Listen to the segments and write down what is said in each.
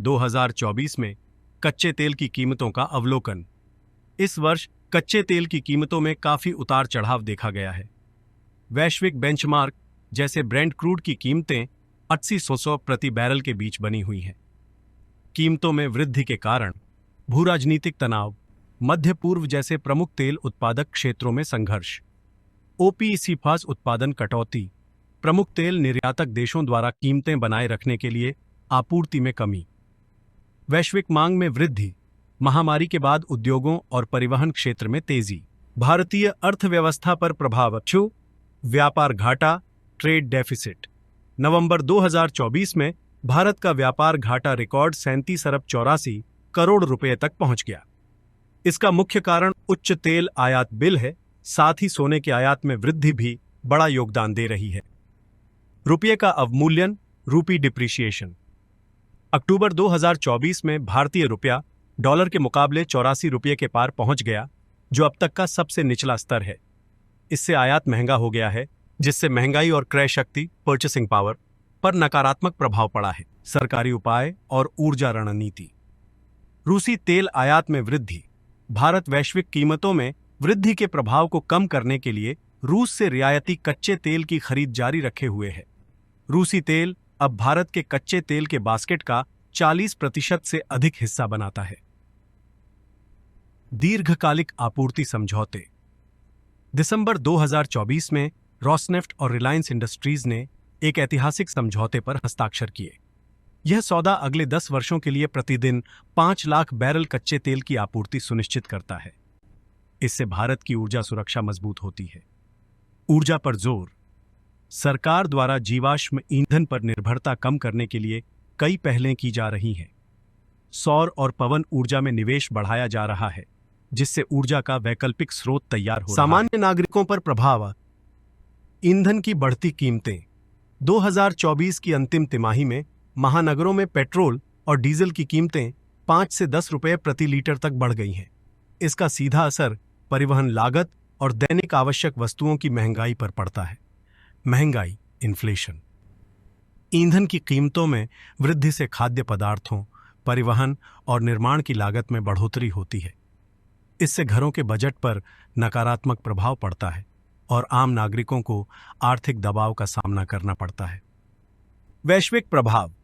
2024 में कच्चे तेल की कीमतों का अवलोकन। इस वर्ष कच्चे तेल की कीमतों में काफी उतार चढ़ाव देखा गया है। वैश्विक बेंचमार्क जैसे ब्रेंट क्रूड की कीमतें 80-100 प्रति बैरल के बीच बनी हुई हैं। कीमतों में वृद्धि के कारण भूराजनीतिक तनाव, मध्य पूर्व जैसे प्रमुख तेल उत्पादक क्षेत्रों में संघर्ष, ओपीईसी उत्पादन कटौती, प्रमुख तेल निर्यातक देशों द्वारा कीमतें बनाए रखने के लिए आपूर्ति में कमी, वैश्विक मांग में वृद्धि, महामारी के बाद उद्योगों और परिवहन क्षेत्र में तेजी, भारतीय अर्थव्यवस्था पर प्रभाव, व्यापार घाटा, ट्रेड डेफिसिट। नवंबर 2024 में भारत का व्यापार घाटा रिकॉर्ड 37 अरब 84 करोड़ रुपए तक पहुंच गया। इसका मुख्य कारण उच्च तेल आयात बिल है, साथ ही सोने के आयात में वृद्धि भी बड़ा योगदान दे रही है। रुपये का अवमूल्यन, रूपी डिप्रिसिएशन। अक्टूबर 2024 में भारतीय रुपया डॉलर के मुकाबले 84 रुपये के पार पहुंच गया, जो अब तक का सबसे निचला स्तर है। इससे आयात महंगा हो गया है, जिससे महंगाई और क्रय शक्ति, परचेसिंग पावर पर नकारात्मक प्रभाव पड़ा है। सरकारी उपाय और ऊर्जा रणनीति। रूसी तेल आयात में वृद्धि। भारत वैश्विक कीमतों में वृद्धि के प्रभाव को कम करने के लिए रूस से रियायती कच्चे तेल की खरीद जारी रखे हुए है। रूसी तेल अब भारत के कच्चे तेल के बास्केट का 40% से अधिक हिस्सा बनाता है। दीर्घकालिक आपूर्ति समझौते। दिसंबर 2024 में रॉसनेफ्ट और रिलायंस इंडस्ट्रीज ने एक ऐतिहासिक समझौते पर हस्ताक्षर किए। यह सौदा अगले 10 वर्षों के लिए प्रतिदिन 5 लाख बैरल कच्चे तेल की आपूर्ति सुनिश्चित करता है। इससे भारत की ऊर्जा सुरक्षा मजबूत होती है। ऊर्जा पर जोर। सरकार द्वारा जीवाश्म ईंधन पर निर्भरता कम करने के लिए कई पहलें की जा रही हैं। सौर और पवन ऊर्जा में निवेश बढ़ाया जा रहा है, जिससे ऊर्जा का वैकल्पिक स्रोत तैयार हो। सामान्य नागरिकों पर प्रभाव। ईंधन की बढ़ती कीमतें। 2024 की अंतिम तिमाही में महानगरों में पेट्रोल और डीजल की कीमतें 5 से 10 रुपये प्रति लीटर तक बढ़ गई हैं। इसका सीधा असर परिवहन लागत और दैनिक आवश्यक वस्तुओं की महंगाई पर पड़ता है। महंगाई, इन्फ्लेशन। ईंधन की कीमतों में वृद्धि से खाद्य पदार्थों, परिवहन और निर्माण की लागत में बढ़ोतरी होती है। इससे घरों के बजट पर नकारात्मक प्रभाव पड़ता है और आम नागरिकों को आर्थिक दबाव का सामना करना पड़ता है। वैश्विक प्रभाव।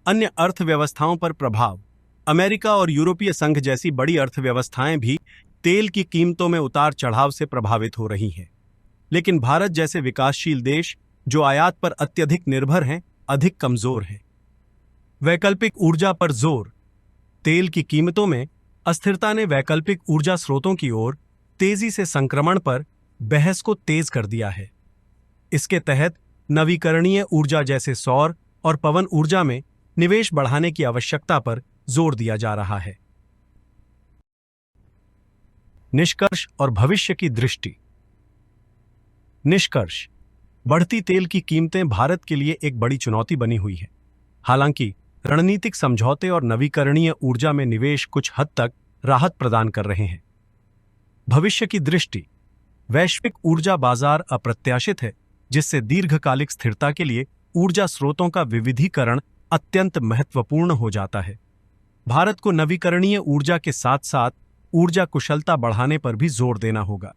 अन्य अर्थव्यवस्थाओं पर प्रभाव। अमेरिका और यूरोपीय संघ जैसी बड़ी अर्थव्यवस्थाएं भी तेल की कीमतों में उतार चढ़ाव से प्रभावित हो रही हैं। लेकिन भारत जैसे विकासशील देश जो आयात पर अत्यधिक निर्भर हैं, अधिक कमजोर हैं। वैकल्पिक ऊर्जा पर जोर। तेल की कीमतों में अस्थिरता ने वैकल्पिक ऊर्जा स्रोतों की ओर तेजी से संक्रमण पर बहस को तेज कर दिया है। इसके तहत नवीकरणीय ऊर्जा जैसे सौर और पवन ऊर्जा में निवेश बढ़ाने की आवश्यकता पर जोर दिया जा रहा है। निष्कर्ष और भविष्य की दृष्टि। निष्कर्ष। बढ़ती तेल की कीमतें भारत के लिए एक बड़ी चुनौती बनी हुई है। हालांकि रणनीतिक समझौते और नवीकरणीय ऊर्जा में निवेश कुछ हद तक राहत प्रदान कर रहे हैं। भविष्य की दृष्टि। वैश्विक ऊर्जा बाजार अप्रत्याशित है, जिससे दीर्घकालिक स्थिरता के लिए ऊर्जा स्रोतों का विविधीकरण अत्यंत महत्वपूर्ण हो जाता है। भारत को नवीकरणीय ऊर्जा के साथ साथ ऊर्जा कुशलता बढ़ाने पर भी जोर देना होगा।